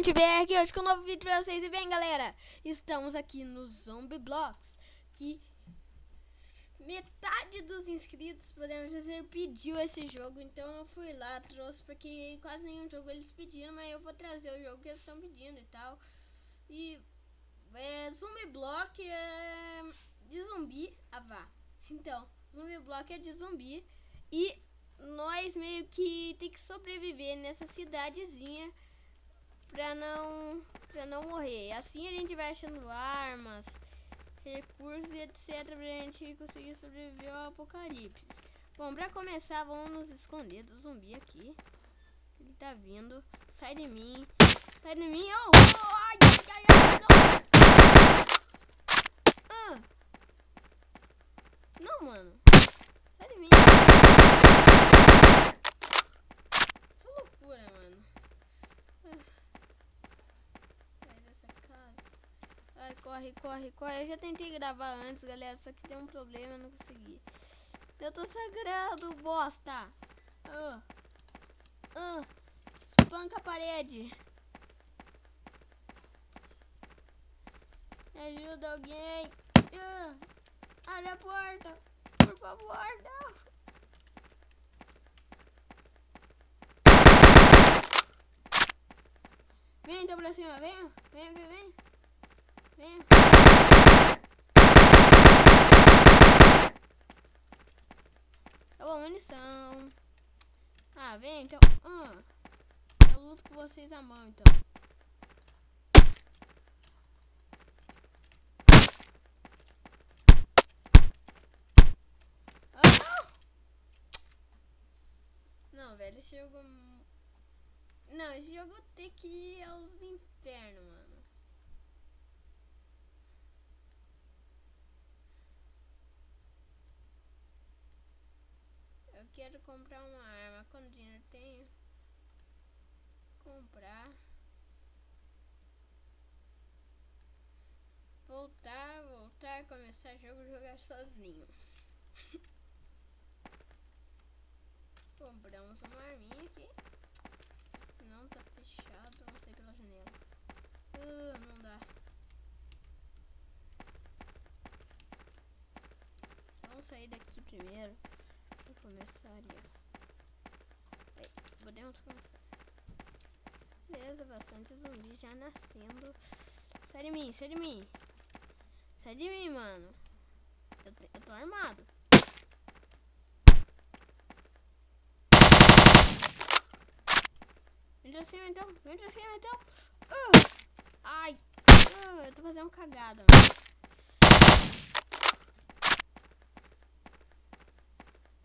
BR aqui hoje com um novo vídeo pra vocês. E bem, galera, estamos aqui no Zombie Blocks, que metade dos inscritos, podemos dizer, pediu esse jogo. Então eu fui lá, trouxe, porque quase nenhum jogo eles pediram, mas eu vou trazer o jogo que eles estão pedindo e tal. E Zombie Block é de zumbi, Então, Zombie Block é de zumbi e nós meio que tem que sobreviver nessa cidadezinha pra não morrer. Assim a gente vai achando armas, recursos e etc pra gente conseguir sobreviver ao apocalipse. Bom, pra começar, vamos nos esconder do zumbi aqui. Ele tá vindo. Sai de mim. Sai de mim. Oh, ai, ai, ai, não. Não, mano. Sai de mim. Isso é loucura, mano. Ai, corre, corre, corre. Eu já tentei gravar antes, galera, só que tem um problema, eu não consegui. Eu tô sangrando, bosta. Espanca a parede. Me ajuda alguém. Abre a porta, por favor, não. Vem, então pra cima, vem, vem, vem, vem. Vem. Acabou a munição. Ah, vem então. Eu luto com vocês a mão então. Não, velho, esse jogo. Não, esse jogo tem que ir aos infernos, mano. Eu quero comprar uma arma. Quando dinheiro tenho? Comprar. Voltar, começar jogo, jogar sozinho. Compramos uma arminha aqui. Não, tá fechado. Vamos sair pela janela. Não dá. Vamos sair daqui primeiro. Começaria. Aí, podemos começar. Beleza, bastante zumbi já nascendo. Sai de mim, sai de mim. Sai de mim, mano. Eu tô armado. Vem pra cima então, vem pra cima então. Ai, eu tô fazendo cagada, mano.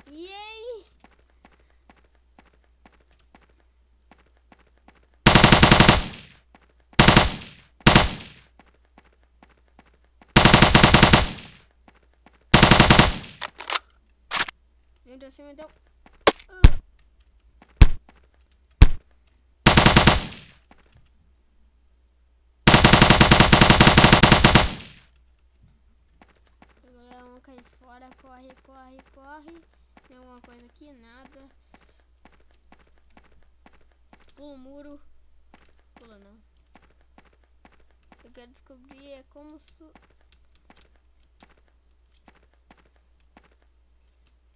E aí? Vem pra cima então. Agora vamos cair fora. Corre, corre, corre. Tem alguma coisa aqui? Nada. Pula o muro. Pula não. Eu quero descobrir como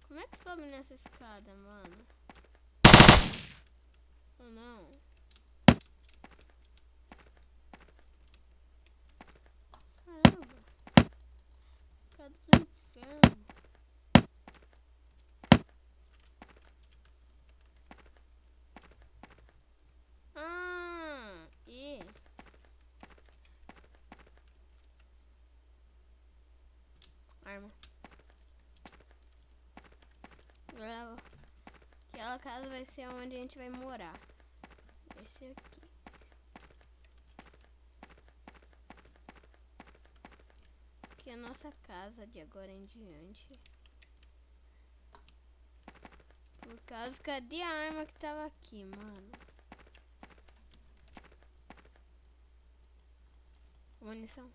Como é que sobe nessa escada, mano? Ou não? Caramba. Escada do inferno. Arma. Aquela casa vai ser onde a gente vai morar. Esse aqui. Aqui é a nossa casa de agora em diante. Por causa, cadê a arma que tava aqui, mano? Munição.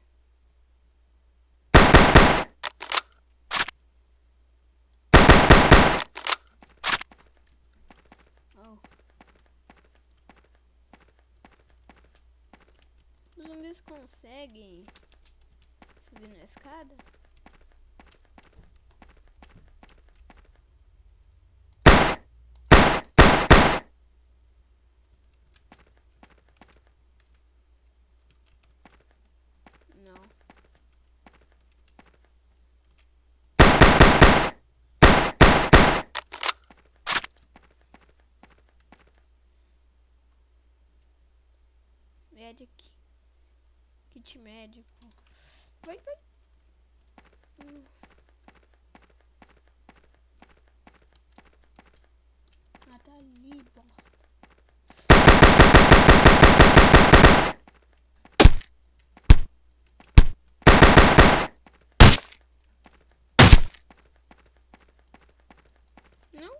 vocês conseguem subir na escada? Não. Medic. Kit médico. Vai. Ah, tá ali, bosta. Não?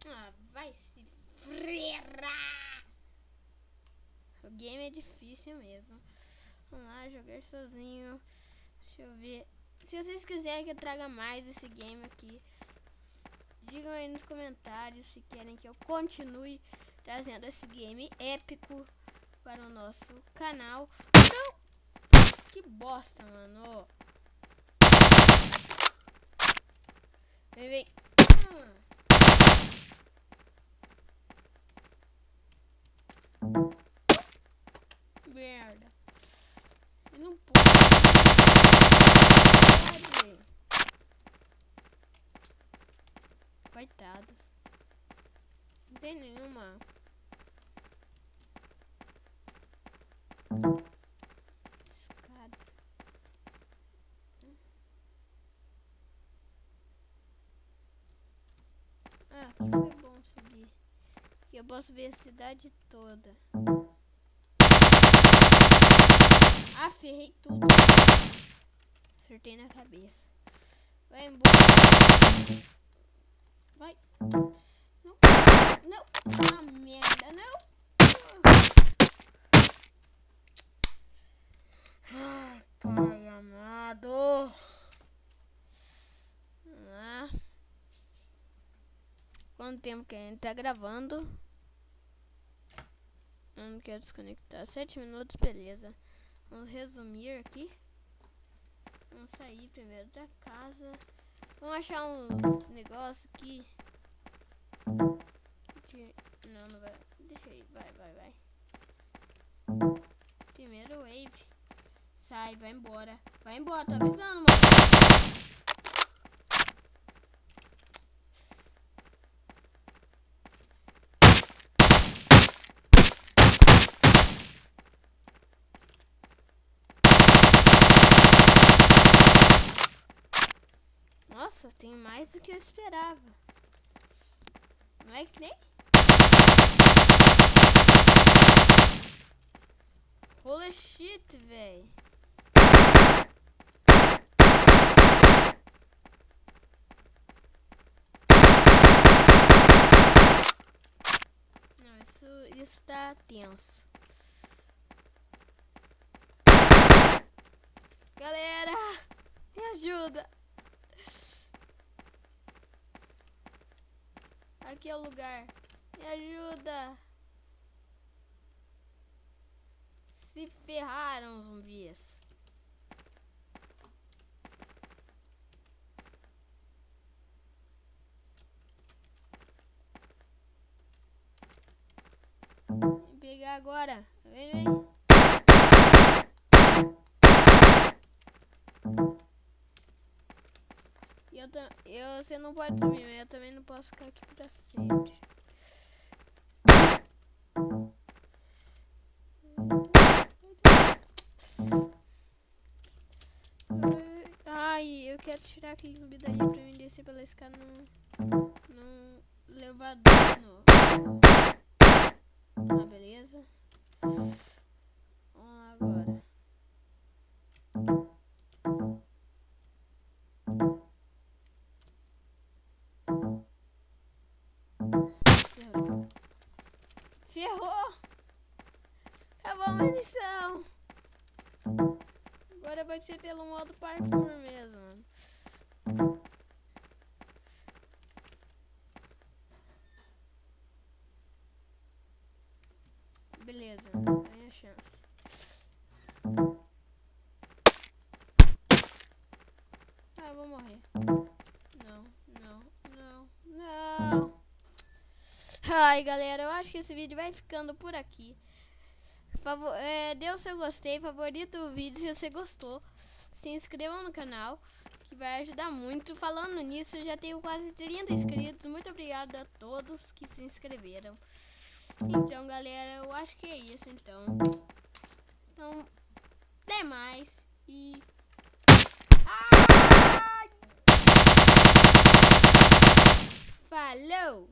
Ah, vai se frear! O game é difícil mesmo. Vamos lá, jogar sozinho. Deixa eu ver. Se vocês quiserem que eu traga mais esse game aqui, digam aí nos comentários se querem que eu continue trazendo esse game épico para o nosso canal. Então, que bosta, mano. Vem. Merda. Eu não pode. Coitados. Não tem nenhuma. Escada. Ah, aqui foi bom subir. Aqui eu posso ver a cidade toda. Ah, ferrei tudo. Acertei na cabeça. Vai embora. Vai. Não. Não. Ah, merda. Não. Ai, pai amado. Ah. Quanto tempo que a gente tá gravando? Eu não quero desconectar. 7 minutos, beleza. Vamos resumir aqui. Vamos sair primeiro da casa. Vamos achar uns negócios aqui. Não vai. Deixa aí. Vai. Primeiro wave. Sai, vai embora. Vai embora, tô avisando, mano. Nossa, tem mais do que eu esperava. Não é que nem? Holy shit, véi. Não, isso tá tenso. Galera, me ajuda. Aqui é o lugar. Me ajuda. Se ferraram, zumbis. Vem pegar agora. Vem. Você não pode subir, mas eu também não posso ficar aqui pra sempre. Ai, eu quero tirar aquele zumbi daí pra mim descer pela escada não levar dano. Ah, beleza. Vamos lá agora. Ferrou! Acabou a munição! Agora vai ser pelo modo parkour mesmo. beleza. Tem a chance. Ah, eu vou morrer. Não. Ai, galera, eu acho que esse vídeo vai ficando por aqui. Dê o seu gostei, favorita o vídeo se você gostou. Se inscrevam no canal, que vai ajudar muito. Falando nisso, eu já tenho quase 30 inscritos. Muito obrigado a todos que se inscreveram. Então, galera, eu acho que é isso, então. Então, até mais. E... Falou!